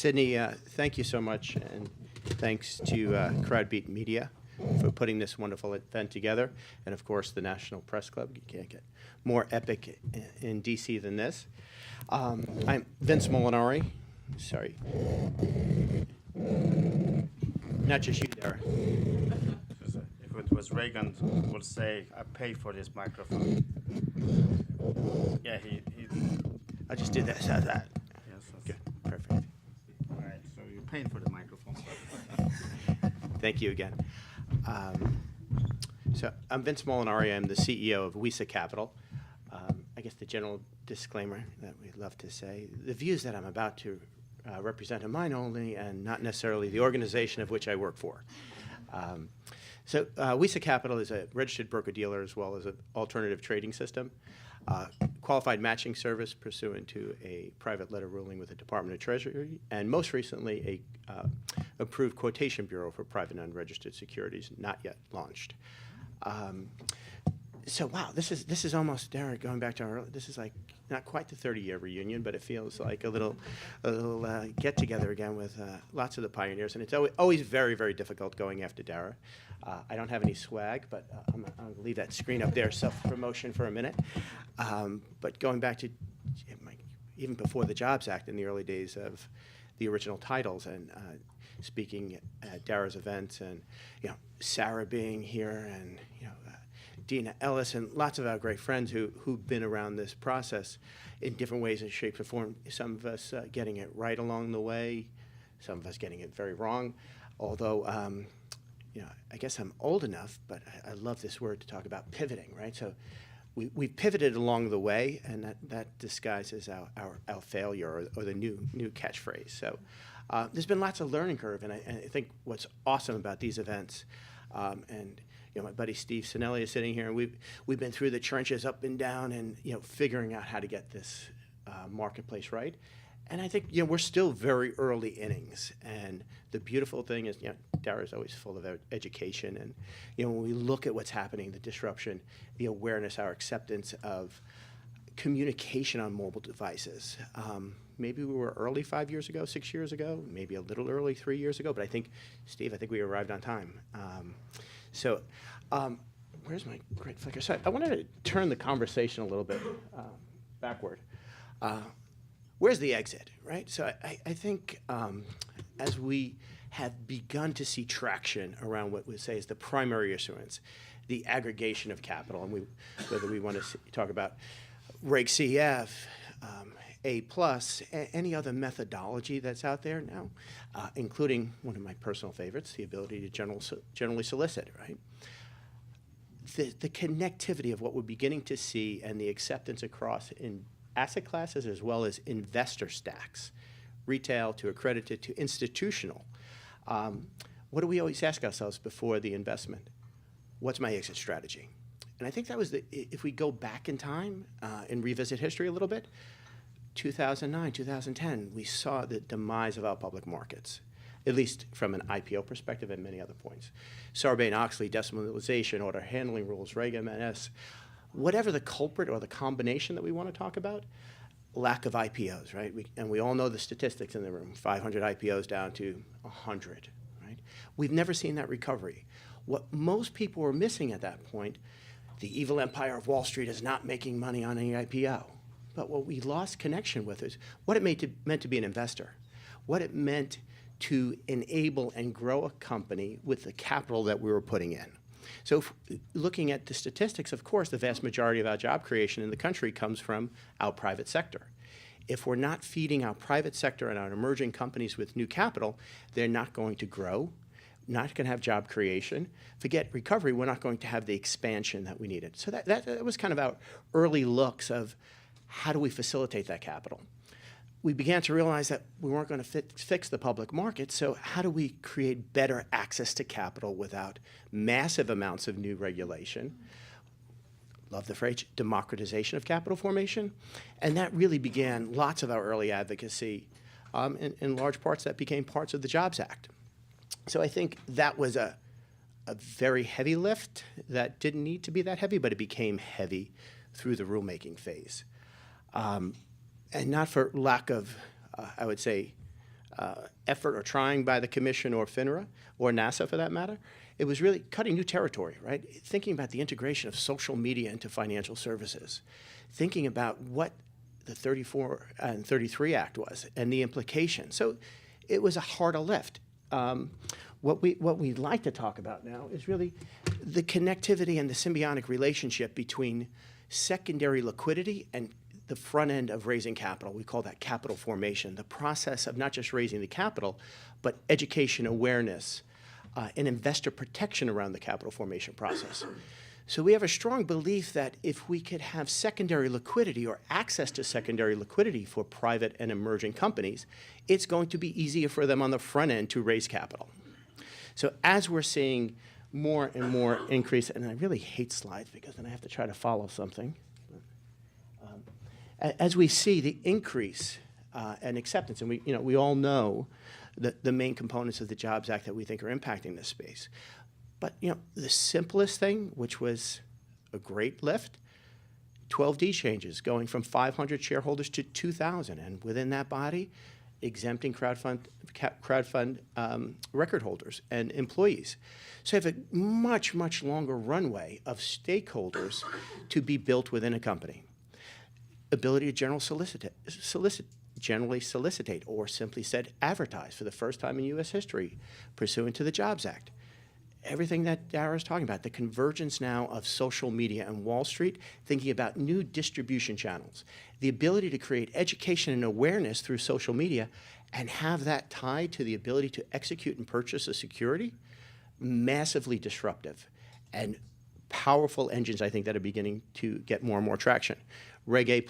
Sydney, thank you so much, and thanks to CrowdFund Beat Media for putting this wonderful event together, and of course the National Press Club. You can't get more epic in DC than this. I'm Vince Molinari. Sorry. Not just you, Dara. If it was Reagan, would say, I pay for this microphone. Yeah, he I'll just do this. How's that? Yes, Good. Perfect. All right, so you're paying for the microphone. Thank you again. So I'm Vince Molinari. I'm the CEO of WISA Capital. I guess the general disclaimer that we love to say, the views that I'm about to represent are mine only and not necessarily the organization of which I work for. So WISA Capital is a registered broker-dealer as well as an alternative trading system, qualified matching service pursuant to a private letter ruling with the Department of Treasury, and most recently a approved Quotation Bureau for private and unregistered securities, not yet launched. So wow, this is almost, Derek, going back to our, this is like not quite the 30-year reunion, but it feels like a little get together again with lots of the pioneers, and it's always very, very difficult going after Dara. I don't have any swag, but I'm gonna leave that screen up there, self-promotion for a minute. But going back to even before the Jobs Act in the early days of the original titles, and speaking at Dara's events, and Sarah being here, and Dina Ellis, and lots of our great friends who've been around this process in different ways and shapes and forms. Some of us getting it right along the way, some of us getting it very wrong. Although, I guess I'm old enough, but I love this word to talk about pivoting, right? So we pivoted along the way, and that disguises our failure or the new catchphrase. So there's been lots of learning curve, and I think what's awesome about these events, and my buddy Steve Sinelli is sitting here, and we've been through the trenches up and down, and figuring out how to get this marketplace right. And I think we're still very early innings. And the beautiful thing is, Dara's always full of education, and when we look at what's happening, the disruption, the awareness, our acceptance of communication on mobile devices. Maybe we were early 5 years ago, 6 years ago, maybe a little early 3 years ago, but I think, Steve, we arrived on time. So where's my great flicker? So I wanted to turn the conversation a little bit backward. Where's the exit, right? So I think as we have begun to see traction around what we say is the primary issuance, the aggregation of capital, and whether we want to talk about Reg CF, A+, any other methodology that's out there now, including one of my personal favorites, the ability to generally solicit, right? The connectivity of what we're beginning to see and the acceptance across in asset classes as well as investor stacks, retail to accredited to institutional. What do we always ask ourselves before the investment? What's my exit strategy? And I think that was if we go back in time and revisit history a little bit, 2009, 2010, we saw the demise of our public markets, at least from an IPO perspective and many other points. Sarbanes-Oxley, decimalization, order handling rules, Reg MS, whatever the culprit or the combination that we want to talk about, lack of IPOs, right? And we all know the statistics in the room, 500 IPOs down to 100, right? We've never seen that recovery. What most people were missing at that point, the evil empire of Wall Street is not making money on any IPO. But what we lost connection with is what it meant to be an investor, what it meant to enable and grow a company with the capital that we were putting in. So looking at the statistics, of course, the vast majority of our job creation in the country comes from our private sector. If we're not feeding our private sector and our emerging companies with new capital, they're not going to grow, not going to have job creation. Forget recovery, we're not going to have the expansion that we needed. So that was kind of our early looks of how do we facilitate that capital. We began to realize that we weren't going to fix the public market, so how do we create better access to capital without massive amounts of new regulation? Love the phrase, democratization of capital formation. And that really began lots of our early advocacy. In large parts, that became parts of the Jobs Act. So I think that was a very heavy lift that didn't need to be that heavy, but it became heavy through the rulemaking phase. And not for lack of, I would say, effort or trying by the Commission or FINRA or NASA for that matter. It was really cutting new territory, right? Thinking about the integration of social media into financial services, thinking about what the 34 and 33 Act was and the implication. So it was a harder lift. What we'd like to talk about now is really the connectivity and the symbiotic relationship between secondary liquidity and the front end of raising capital. We call that capital formation, the process of not just raising the capital, but education, awareness, and investor protection around the capital formation process. So we have a strong belief that if we could have secondary liquidity or access to secondary liquidity for private and emerging companies, it's going to be easier for them on the front end to raise capital. So as we're seeing more and more increase, and I really hate slides because then I have to try to follow something. As we see the increase and acceptance, and we all know the main components of the Jobs Act that we think are impacting this space. But the simplest thing, which was a great lift, 12D changes, going from 500 shareholders to 2,000, and within that body, exempting crowdfund record holders and employees. So you have a much, much longer runway of stakeholders to be built within a company. Ability to generally solicitate, or simply said, advertise for the first time in U.S. history, pursuant to the Jobs Act. Everything that Dara is talking about, the convergence now of social media and Wall Street, thinking about new distribution channels, the ability to create education and awareness through social media and have that tied to the ability to execute and purchase a security, massively disruptive and powerful engines, I think, that are beginning to get more and more traction. Reg A+,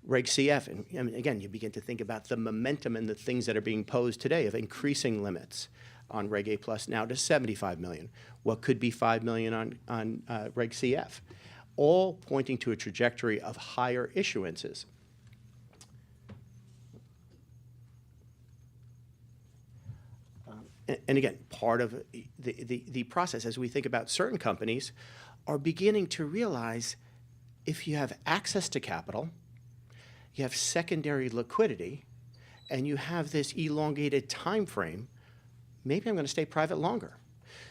Reg CF, and again, you begin to think about the momentum and the things that are being posed today of increasing limits on Reg A+ now to 75 million. What could be 5 million on Reg CF? All pointing to a trajectory of higher issuances. And again, part of the process, as we think about certain companies, are beginning to realize if you have access to capital, you have secondary liquidity, and you have this elongated time frame, maybe I'm going to stay private longer.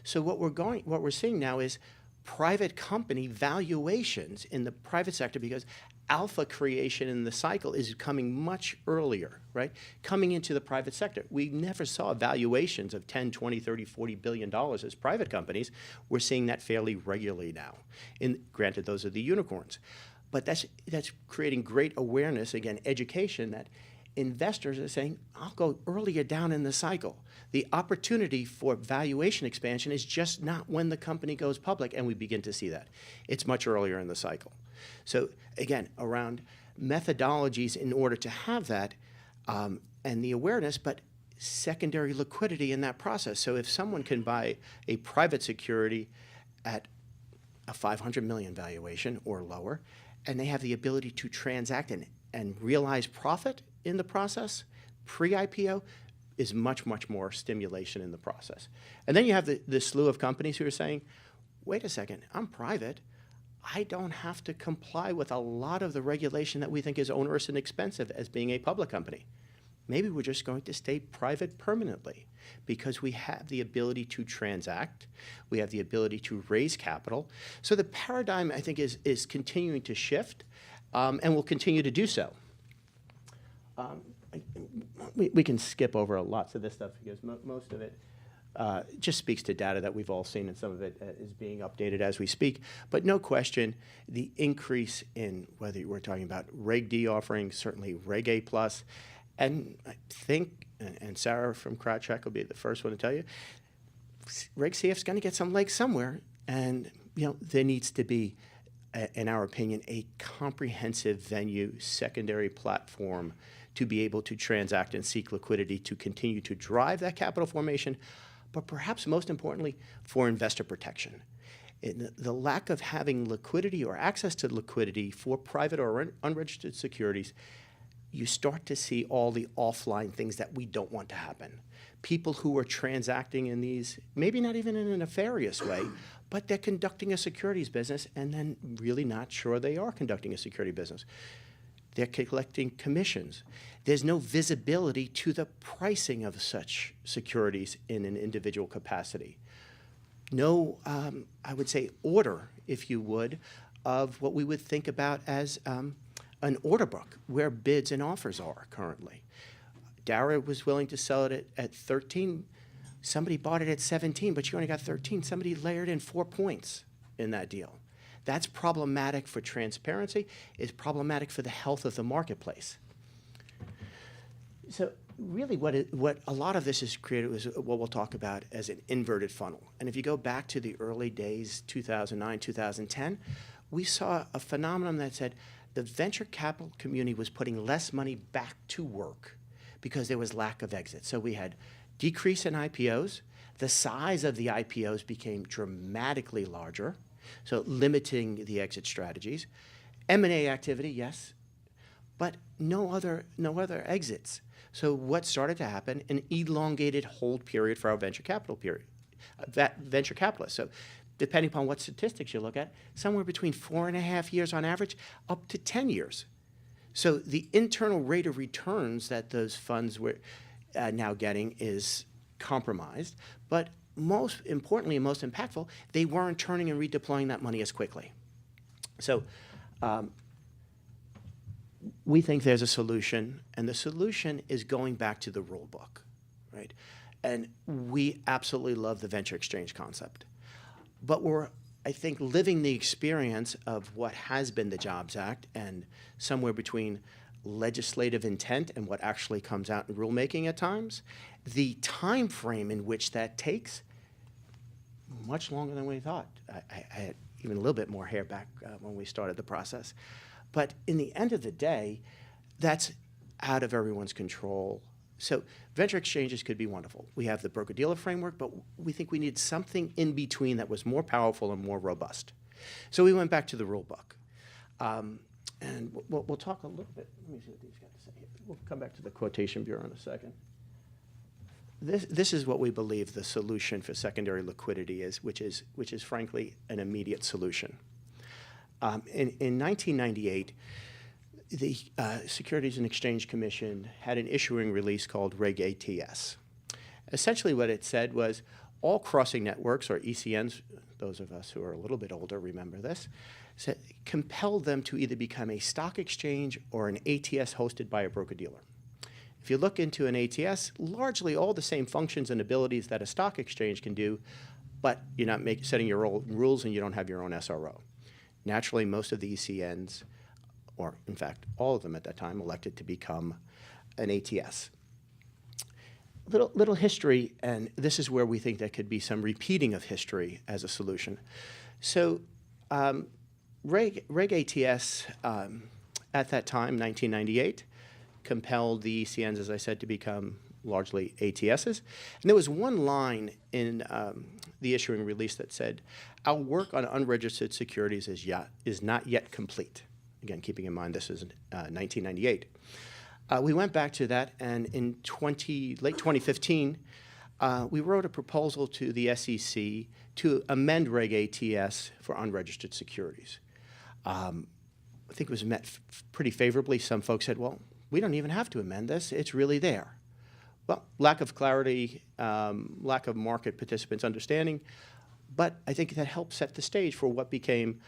So what we're seeing now is private company valuations in the private sector, because alpha creation in the cycle is coming much earlier, right? Coming into the private sector. We never saw valuations of 10, 20, 30, 40 billion dollars as private companies. We're seeing that fairly regularly now. Granted, those are the unicorns. But that's creating great awareness, again, education, that investors are saying, I'll go earlier down in the cycle. The opportunity for valuation expansion is just not when the company goes public, and we begin to see that. It's much earlier in the cycle. So again, around methodologies in order to have that and the awareness, but secondary liquidity in that process. So if someone can buy a private security at a 500 million valuation or lower, and they have the ability to transact and realize profit in the process, pre-IPO, is much, much more stimulation in the process. And then you have the slew of companies who are saying, wait a second, I'm private. I don't have to comply with a lot of the regulation that we think is onerous and expensive as being a public company. Maybe we're just going to stay private permanently because we have the ability to transact, we have the ability to raise capital. So the paradigm, I think, is continuing to shift and will continue to do so. We can skip over lots of this stuff because most of it just speaks to data that we've all seen, and some of it is being updated as we speak. But no question, the increase in whether we're talking about Reg D offerings, certainly Reg A+, and I think, and Sarah from CrowdStrike will be the first one to tell you, Reg CF is going to get some legs somewhere, and there needs to be, in our opinion, a comprehensive venue secondary platform to be able to transact and seek liquidity to continue to drive that capital formation, but perhaps most importantly, for investor protection. The lack of having liquidity or access to liquidity for private or unregistered securities, you start to see all the offline things that we don't want to happen. People who are transacting in these, maybe not even in a nefarious way, but they're conducting a securities business and then really not sure they are conducting a security business. They're collecting commissions. There's no visibility to the pricing of such securities in an individual capacity. No, I would say, order, if you would, of what we would think about as an order book, where bids and offers are currently. Dara was willing to sell it at 13. Somebody bought it at 17, but you only got 13. Somebody layered in 4 points in that deal. That's problematic for transparency. It's problematic for the health of the marketplace. So really what a lot of this is created was what we'll talk about as an inverted funnel. And if you go back to the early days, 2009, 2010, we saw a phenomenon that said the venture capital community was putting less money back to work because there was lack of exit. So we had decrease in IPOs. The size of the IPOs became dramatically larger, so limiting the exit strategies. M&A activity, yes, but no other exits. So what started to happen? An elongated hold period for our venture capitalists. So depending upon what statistics you look at, somewhere between 4.5 years on average, up to 10 years. So the internal rate of returns that those funds were now getting is compromised, but most importantly and most impactful, they weren't turning and redeploying that money as quickly. So we think there's a solution, and the solution is going back to the rule book, right? And we absolutely love the venture exchange concept. But we're, I think, living the experience of what has been the Jobs Act, and somewhere between legislative intent and what actually comes out in rulemaking at times, the time frame in which that takes, much longer than we thought. I had even a little bit more hair back when we started the process. But in the end of the day, that's out of everyone's control. So venture exchanges could be wonderful. We have the broker-dealer framework, but we think we need something in between that was more powerful and more robust. So we went back to the rule book. And we'll talk a little bit. Let me see what these got to say here. We'll come back to the Quotation Bureau in a second. This is what we believe the solution for secondary liquidity is, which is frankly an immediate solution. In 1998, the Securities and Exchange Commission had an issuing release called Reg ATS. Essentially what it said was all crossing networks, or ECNs, those of us who are a little bit older remember this, compelled them to either become a stock exchange or an ATS hosted by a broker-dealer. If you look into an ATS, largely all the same functions and abilities that a stock exchange can do, but you're not setting your own rules and you don't have your own SRO. Naturally, most of the ECNs, or in fact all of them at that time, elected to become an ATS. Little history, and this is where we think there could be some repeating of history as a solution. So Reg ATS at that time, 1998, compelled the ECNs, as I said, to become largely ATSs. And there was one line in the issuing release that said, our work on unregistered securities is not yet complete. Again, keeping in mind this is 1998. We went back to that, and in late 2015, we wrote a proposal to the SEC to amend Reg ATS for unregistered securities. I think it was met pretty favorably. Some folks said, well, we don't even have to amend this. It's really there. Well, lack of clarity, lack of market participants' understanding, but I think that helped set the stage for what became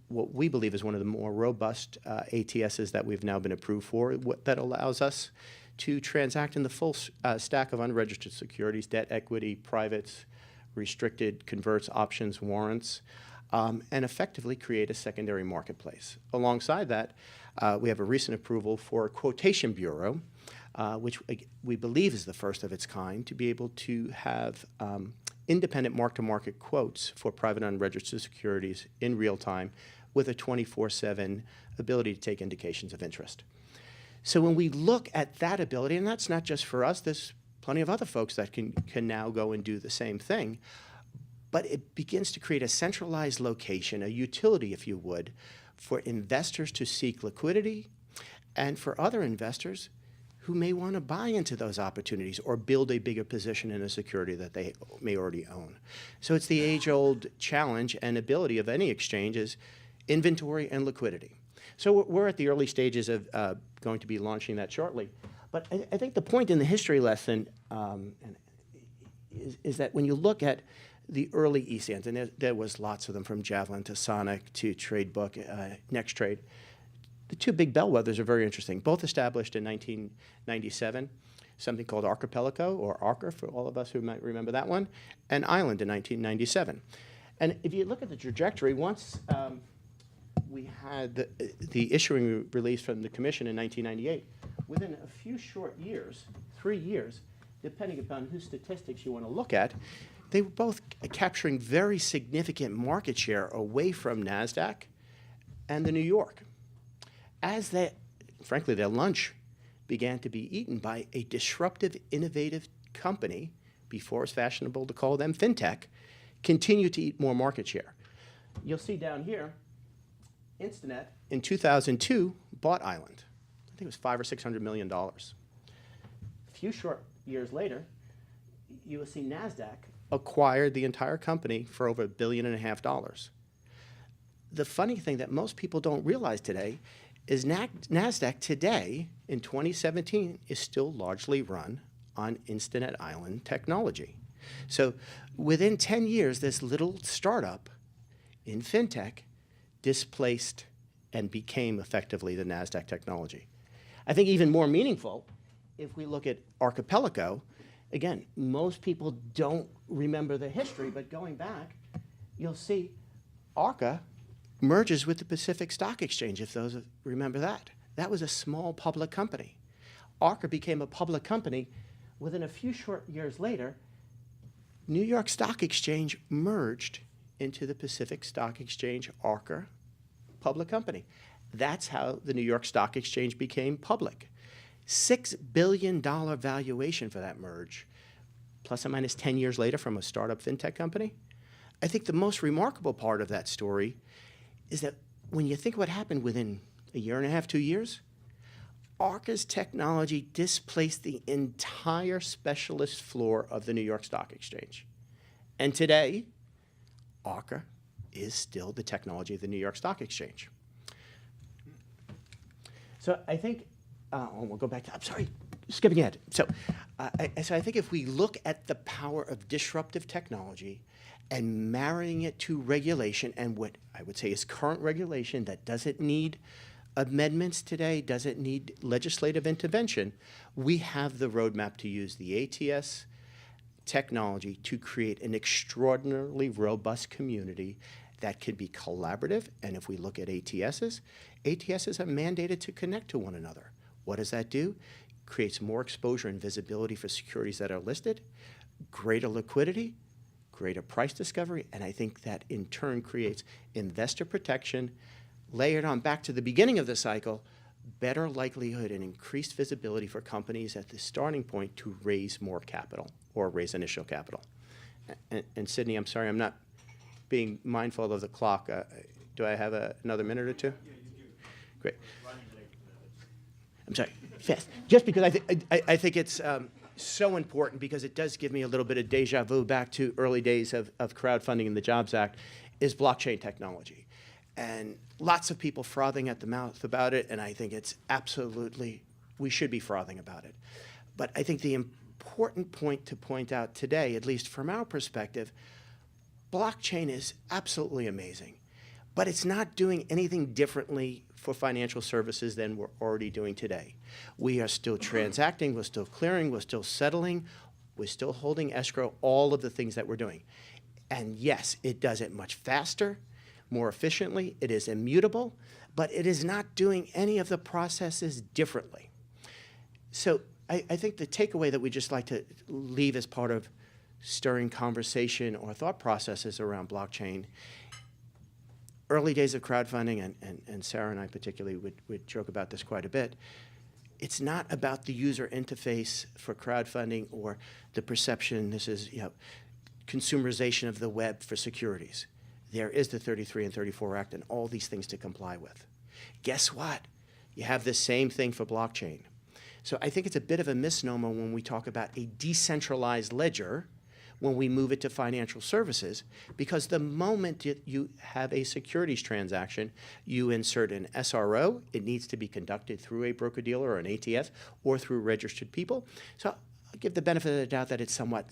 what we believe is one of the more robust ATSs that we've now been approved for, that allows us to transact in the full stack of unregistered securities, debt, equity, privates, restricted, converts, options, warrants, and effectively create a secondary marketplace. Alongside that, we have a recent approval for a Quotation Bureau, which we believe is the first of its kind, to be able to have independent mark-to-market quotes for private unregistered securities in real time with a 24/7 ability to take indications of interest. So when we look at that ability, and that's not just for us, there's plenty of other folks that can now go and do the same thing, but it begins to create a centralized location, a utility, if you would, for investors to seek liquidity, and for other investors who may want to buy into those opportunities or build a bigger position in a security that they may already own. So it's the age-old challenge and ability of any exchange is inventory and liquidity. So we're at the early stages of going to be launching that shortly. But I think the point in the history lesson is that when you look at the early ECNs, and there was lots of them, from Javelin to Sonic to Tradebook, Next Trade, the two big bellwethers are very interesting. Both established in 1997, something called Archipelago, or Archer for all of us who might remember that one, and Island in 1997. And if you look at the trajectory, once we had the issuing release from the commission in 1998, within a few short years, 3 years, depending upon whose statistics you want to look at, they were both capturing very significant market share away from Nasdaq and the New York. As frankly, their lunch began to be eaten by a disruptive, innovative company, before it's fashionable to call them fintech, continue to eat more market share. You'll see down here, Instinet in 2002 bought Island. I think it was $500 or $600 million. A few short years later, you will see Nasdaq acquired the entire company for over $1.5 billion. The funny thing that most people don't realize today is Nasdaq today, in 2017, is still largely run on Instinet Island technology. So within 10 years, this little startup in fintech displaced and became effectively the Nasdaq technology. I think even more meaningful, if we look at Archipelago, again, most people don't remember the history, but going back, you'll see Arca merges with the Pacific Stock Exchange, if those remember that. That was a small public company. Arca became a public company. Within a few short years later, New York Stock Exchange merged into the Pacific Stock Exchange Arca public company. That's how the New York Stock Exchange became public. $6 billion valuation for that merge, plus or minus 10 years later from a startup fintech company. I think the most remarkable part of that story is that when you think what happened within a year and a half, 2 years, Arca's technology displaced the entire specialist floor of the New York Stock Exchange. And today, Arca is still the technology of the New York Stock Exchange. So I think, we'll go back to, I'm sorry, skipping ahead. So I think if we look at the power of disruptive technology and marrying it to regulation, and what I would say is current regulation that doesn't need amendments today, doesn't need legislative intervention, we have the roadmap to use the ATS technology to create an extraordinarily robust community that could be collaborative. And if we look at ATSs are mandated to connect to one another. What does that do? Creates more exposure and visibility for securities that are listed, greater liquidity, greater price discovery, and I think that in turn creates investor protection, layered on back to the beginning of the cycle, better likelihood and increased visibility for companies at the starting point to raise more capital or raise initial capital. And Sydney, I'm sorry, I'm not being mindful of the clock. Do I have another minute or two? Yeah, you do. Great. I'm sorry, fast. Just because I think it's so important, because it does give me a little bit of deja vu back to early days of crowdfunding and the Jobs Act, is blockchain technology. And lots of people frothing at the mouth about it, and I think it's absolutely, we should be frothing about it. But I think the important point to point out today, at least from our perspective, blockchain is absolutely amazing, but it's not doing anything differently for financial services than we're already doing today. We are still transacting, we're still clearing, we're still settling, we're still holding escrow, all of the things that we're doing. And yes, it does it much faster, more efficiently, it is immutable, but it is not doing any of the processes differently. So I think the takeaway that we just like to leave as part of stirring conversation or thought processes around blockchain, early days of crowdfunding, and Sarah and I particularly would joke about this quite a bit, it's not about the user interface for crowdfunding or the perception, this is, consumerization of the web for securities. There is the 33 and 34 Act and all these things to comply with. Guess what? You have the same thing for blockchain. So I think it's a bit of a misnomer when we talk about a decentralized ledger, when we move it to financial services, because the moment you have a securities transaction, you insert an SRO. It needs to be conducted through a broker-dealer or an ATS or through registered people. So I'll give the benefit of the doubt that it's somewhat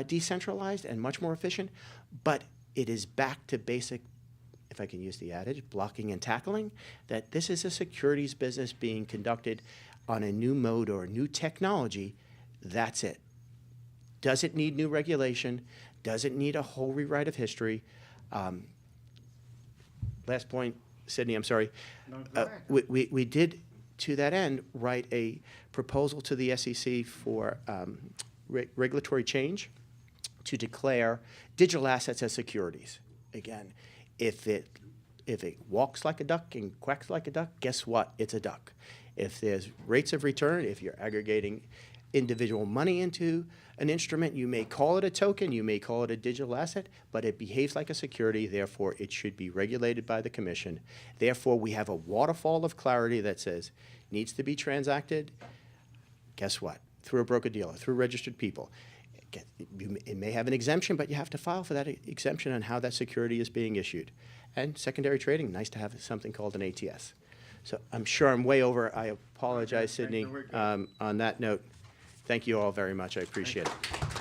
decentralized and much more efficient, but it is back to basic, if I can use the adage, blocking and tackling, that this is a securities business being conducted on a new mode or a new technology. That's it. Does it need new regulation? Does it need a whole rewrite of history? Last point, Sydney, I'm sorry. No, go ahead. We did, to that end, write a proposal to the SEC for regulatory change to declare digital assets as securities. Again, if it walks like a duck and quacks like a duck, guess what? It's a duck. If there's rates of return, if you're aggregating individual money into an instrument, you may call it a token, you may call it a digital asset, but it behaves like a security, therefore it should be regulated by the Commission. Therefore, we have a waterfall of clarity that says needs to be transacted, guess what? Through a broker-dealer, through registered people. It may have an exemption, but you have to file for that exemption on how that security is being issued. And secondary trading, nice to have something called an ATS. So I'm sure I'm way over. I apologize, Sydney. On that note, thank you all very much. I appreciate it.